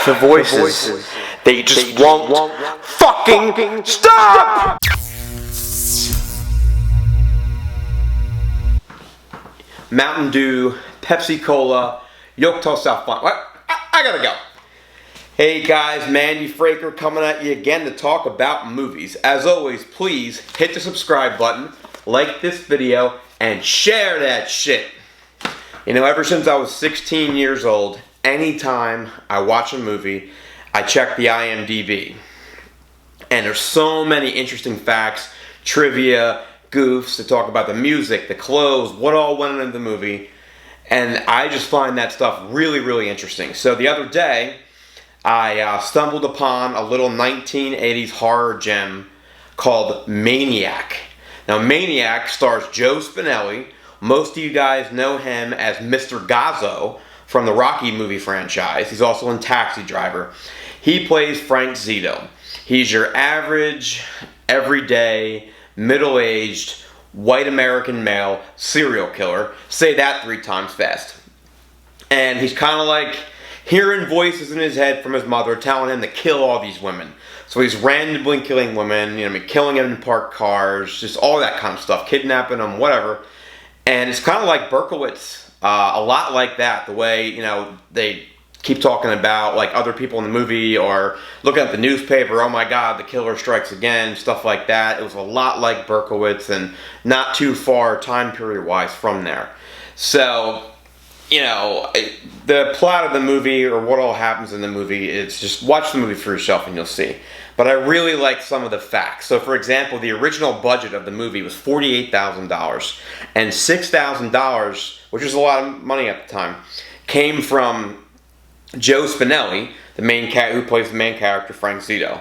The voices. They just won't fucking stop! Mountain Dew, Pepsi Cola, Yoke South Fun. What? I gotta go. Hey guys, Mandy Fraker coming at you again to talk about movies. As always, please hit the subscribe button, like this video, and share that shit. You know, ever since I was 16 years old, anytime I watch a movie, I check the IMDb. And there's so many interesting facts, trivia, goofs to talk about the music, the clothes, what all went into the movie. And I just find that stuff really, really interesting. So the other day, I stumbled upon a little 1980s horror gem called Maniac. Now, Maniac stars Joe Spinelli. Most of you guys know him as Mr. Gazzo from the Rocky movie franchise. He's also in Taxi Driver. He plays Frank Zito. He's your average, everyday, middle-aged, white American male serial killer. Say that 3 times fast. And he's kind of like hearing voices in his head from his mother telling him to kill all these women. So he's randomly killing women, killing them in parked cars, just all that kind of stuff, kidnapping them, whatever. And it's kind of like Berkowitz, a lot like that, the way, they keep talking about like other people in the movie or looking at the newspaper, oh my god, the killer strikes again, stuff like that. It was a lot like Berkowitz and not too far time period wise from there. So, the plot of the movie or what all happens in the movie, it's just watch the movie for yourself and you'll see. But I really like some of the facts. So for example, the original budget of the movie was $48,000 and $6,000, which was a lot of money at the time, came from Joe Spinelli, the main who plays the main character, Frank Zito.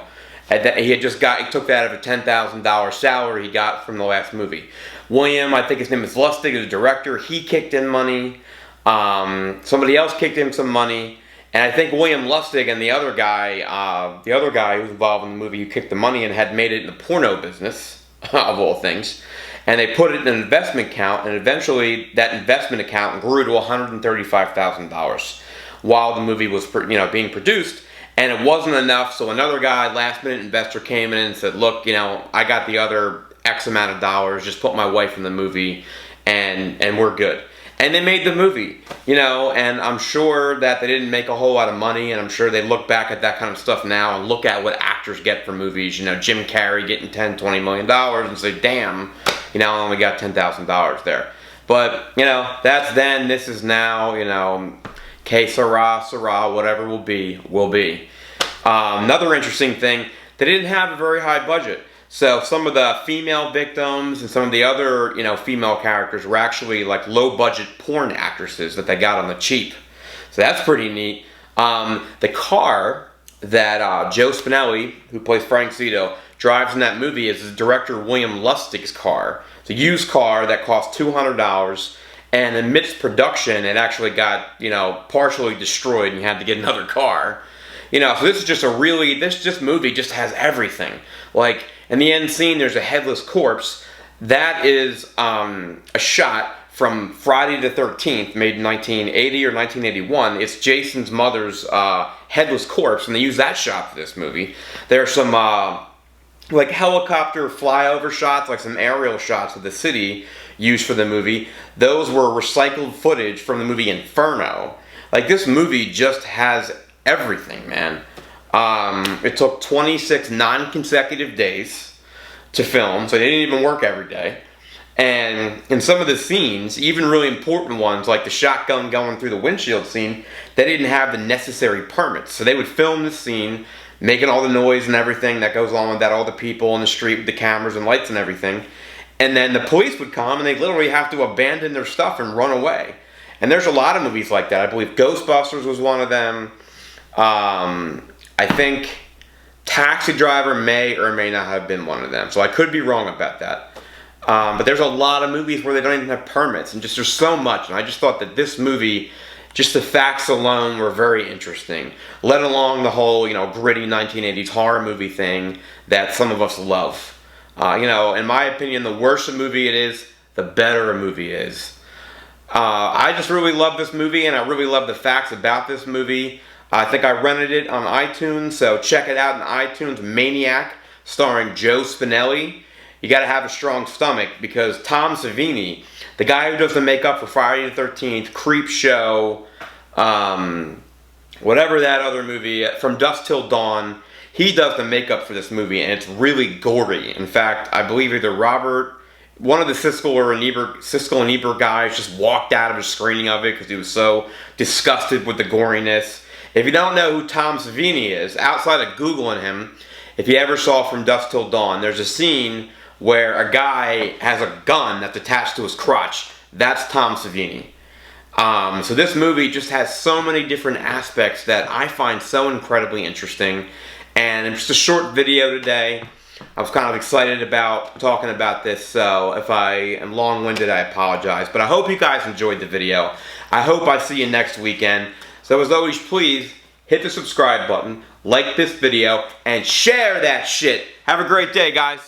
And he took that out of a $10,000 salary he got from the last movie. William, I think his name is Lustig, is the director. He kicked in money. Somebody else kicked in some money. And I think William Lustig and the other guy who was involved in the movie who kicked the money and had made it in the porno business, of all things. And they put it in an investment account, and eventually that investment account grew to $135,000 while the movie was being produced. And it wasn't enough, so another guy, last-minute investor, came in and said, look, I got the other X amount of dollars, just put my wife in the movie, and we're good. And they made the movie, and I'm sure that they didn't make a whole lot of money, and I'm sure they look back at that kind of stuff now and look at what actors get for movies, Jim Carrey getting $10-20 million and say, damn, I only got $10,000 there. But, that's then, this is now, que sera, sera, whatever will be, will be. Another interesting thing, they didn't have a very high budget. So some of the female victims and some of the other, female characters were actually like low-budget porn actresses that they got on the cheap. So that's pretty neat. The car that Joe Spinelli, who plays Frank Zito, drives in that movie is the director William Lustig's car. It's a used car that cost $200, and in mid-production, it actually got, partially destroyed, and you had to get another car. So this is just this movie just has everything. Like, in the end scene, there's a headless corpse. That is a shot from Friday the 13th, made in 1980 or 1981. It's Jason's mother's headless corpse, and they use that shot for this movie. There are some like helicopter flyover shots, like some aerial shots of the city used for the movie. Those were recycled footage from the movie Inferno. Like, this movie just has everything, man. It took 26 non-consecutive days to film, so they didn't even work every day. And in some of the scenes, even really important ones, like the shotgun going through the windshield scene, they didn't have the necessary permits. So they would film the scene, making all the noise and everything that goes along with that, all the people in the street with the cameras and lights and everything. And then the police would come, and they literally have to abandon their stuff and run away. And there's a lot of movies like that. I believe Ghostbusters was one of them. I think Taxi Driver may or may not have been one of them. So I could be wrong about that. But there's a lot of movies where they don't even have permits. And just there's so much. And I just thought that this movie, just the facts alone were very interesting. Let alone the whole, gritty 1980s horror movie thing that some of us love. In my opinion, the worse a movie it is, the better a movie is. I just really love this movie, and I really love the facts about this movie. I think I rented it on iTunes, so check it out on iTunes. Maniac, starring Joe Spinelli. You got to have a strong stomach because Tom Savini, the guy who does the makeup for Friday the 13th, Creep Show, whatever that other movie, From Dusk Till Dawn, he does the makeup for this movie, and it's really gory. In fact, I believe either one of the Siskel and Ebert guys just walked out of a screening of it because he was so disgusted with the goriness. If you don't know who Tom Savini is, outside of Googling him, if you ever saw From Dusk Till Dawn, there's a scene where a guy has a gun that's attached to his crotch. That's Tom Savini. So this movie just has so many different aspects that I find so incredibly interesting. And it's just a short video today. I was kind of excited about talking about this, so if I am long-winded, I apologize. But I hope you guys enjoyed the video. I hope I see you next weekend. So as always, please hit the subscribe button, like this video, and share that shit. Have a great day, guys.